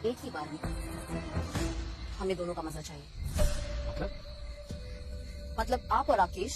एक ही बार में हमें दोनों का मजा चाहिए। मतलब आप और राकेश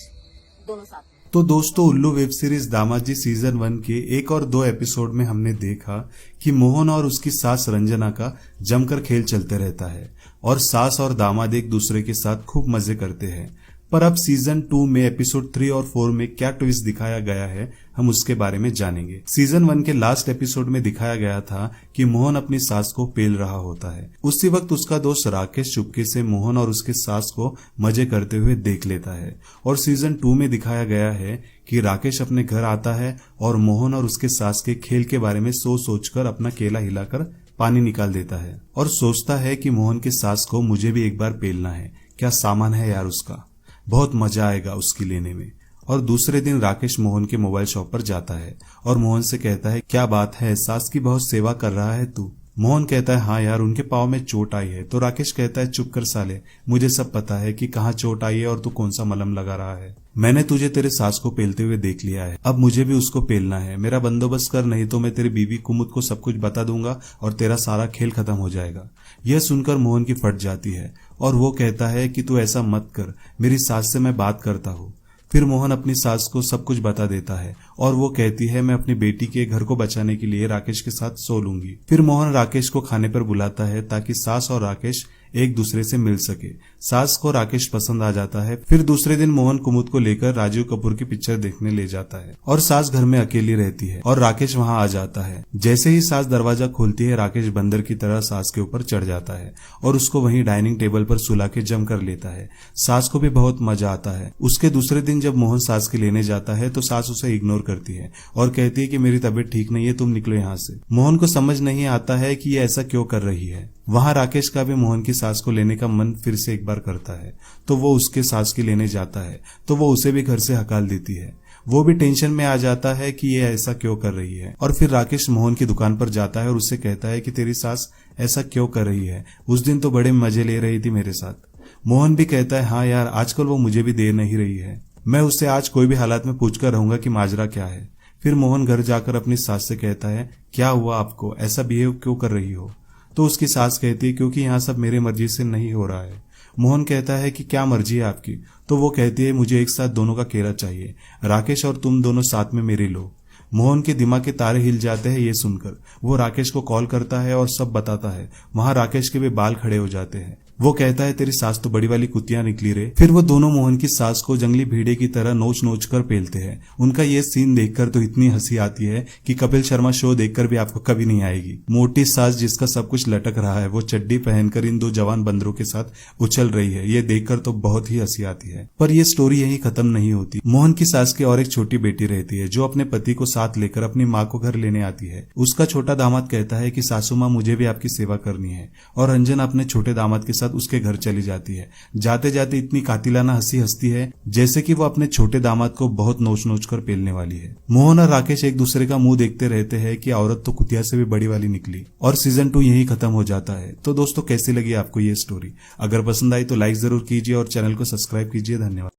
दोनों साथ में। तो दोस्तों, उल्लू वेब सीरीज दामाजी सीजन 1 के 1 और 2 एपिसोड में हमने देखा कि मोहन और उसकी सास रंजना का जमकर खेल चलते रहता है और सास और दामाद एक दूसरे के साथ खूब मजे करते हैं। पर अब सीजन 2 में एपिसोड 3 और 4 में क्या ट्विस्ट दिखाया गया है, हम उसके बारे में जानेंगे। सीजन 1 के लास्ट एपिसोड में दिखाया गया था कि मोहन अपनी सास को पेल रहा होता है। उसी वक्त उसका दोस्त राकेश चुपके से मोहन और उसके सास को मजे करते हुए देख लेता है। और सीजन 2 में दिखाया गया है कि राकेश अपने घर आता है और मोहन और उसके सास के खेल के बारे में सोचकर अपना केला हिलाकर पानी निकाल देता है और सोचता है कि मोहन के सास को मुझे भी एक बार पेलना है। क्या सामान है यार उसका, बहुत मजा आएगा उसकी लेने में। और दूसरे दिन राकेश मोहन के मोबाइल शॉप पर जाता है और मोहन से कहता है, क्या बात है, सास की बहुत सेवा कर रहा है तू। मोहन कहता है, हाँ यार, उनके पाँव में चोट आई है। तो राकेश कहता है, चुप कर साले, मुझे सब पता है कि कहाँ चोट आई है और तू कौन सा मलहम लगा रहा है। मैंने तुझे तेरे सास को पेलते हुए देख लिया है, अब मुझे भी उसको पेलना है। मेरा बंदोबस्त कर, नहीं तो मैं तेरी बीवी कुमुद को सब कुछ बता दूंगा और तेरा सारा खेल खत्म हो जाएगा। यह सुनकर मोहन की फट जाती है और वो कहता है कि तू ऐसा मत कर, मेरी सास से मैं बात करता हूँ। फिर मोहन अपनी सास को सब कुछ बता देता है और वो कहती है, मैं अपनी बेटी के घर को बचाने के लिए राकेश के साथ सो लूंगी। फिर मोहन राकेश को खाने पर बुलाता है ताकि सास और राकेश एक दूसरे से मिल सके। सास को राकेश पसंद आ जाता है। फिर दूसरे दिन मोहन कुमुद को लेकर राजीव कपूर की पिक्चर देखने ले जाता है और सास घर में अकेली रहती है और राकेश वहां आ जाता है। जैसे ही सास दरवाजा खोलती है, राकेश बंदर की तरह सास के ऊपर चढ़ जाता है और उसको वहीं डाइनिंग टेबल पर सुला के जम कर लेता है। सास को भी बहुत मजा आता है। उसके दूसरे दिन जब मोहन सास के लेने जाता है तो सास उसे इग्नोर करती है और कहती है कि मेरी तबीयत ठीक नहीं है, तुम निकलो यहाँ से। मोहन को समझ नहीं आता है कि ये ऐसा क्यों कर रही है। वहां राकेश का भी मोहन की सास को लेने का मन फिर से एक बार करता है तो वो उसके सास की लेने जाता है तो वो उसे भी घर से हकाल देती है। वो भी टेंशन में आ जाता है कि ये ऐसा क्यों कर रही है। और फिर राकेश मोहन की दुकान पर जाता है और उससे कहता है कि तेरी सास ऐसा क्यों कर रही है, उस दिन तो बड़े मजे ले रही थी मेरे साथ। मोहन भी कहता है, हाँ यार, आजकल वो मुझे भी दे नहीं रही है। मैं उससे आज कोई भी हालात में पूछकर रहूंगा कि माजरा क्या है। फिर मोहन घर जाकर अपनी सास से कहता है, क्या हुआ आपको, ऐसा बिहेव क्यों कर रही हो। तो उसकी सास कहती है, क्योंकि यहाँ सब मेरे मर्जी से नहीं हो रहा है। मोहन कहता है कि क्या मर्जी है आपकी। तो वो कहती है, मुझे एक साथ दोनों का केला चाहिए, राकेश और तुम दोनों साथ में मेरे लो। मोहन के दिमाग के तारे हिल जाते हैं ये सुनकर। वो राकेश को कॉल करता है और सब बताता है। वहां राकेश के भी बाल खड़े हो जाते हैं। वो कहता है, तेरी सास तो बड़ी वाली कुतिया निकली रे। फिर वो दोनों मोहन की सास को जंगली भेड़े की तरह नोच नोच कर पेलते हैं। उनका ये सीन देखकर तो इतनी हंसी आती है कि कपिल शर्मा शो देखकर भी आपको कभी नहीं आएगी। मोटी सास जिसका सब कुछ लटक रहा है, वो चड्डी पहनकर इन 2 जवान बंदरों के साथ उछल रही है। ये देखकर तो बहुत ही हंसी आती है। पर यह स्टोरी यही खत्म नहीं होती। मोहन की सास की और एक छोटी बेटी रहती है जो अपने पति को साथ लेकर अपनी माँ को घर लेने आती है। उसका छोटा दामाद कहता है कि सासू माँ, मुझे भी आपकी सेवा करनी है। और रंजना अपने छोटे दामाद के साथ उसके घर चली जाती है। जाते जाते इतनी कातिलाना हंसी हंसती है जैसे कि वो अपने छोटे दामाद को बहुत नोच नोच कर पेलने वाली है। मोहन और राकेश एक दूसरे का मुंह देखते रहते हैं कि औरत तो कुतिया से भी बड़ी वाली निकली। और सीजन 2 यही खत्म हो जाता है। तो दोस्तों, कैसी लगी आपको ये स्टोरी? अगर पसंद आई तो लाइक जरूर कीजिए और चैनल को सब्सक्राइब कीजिए। धन्यवाद।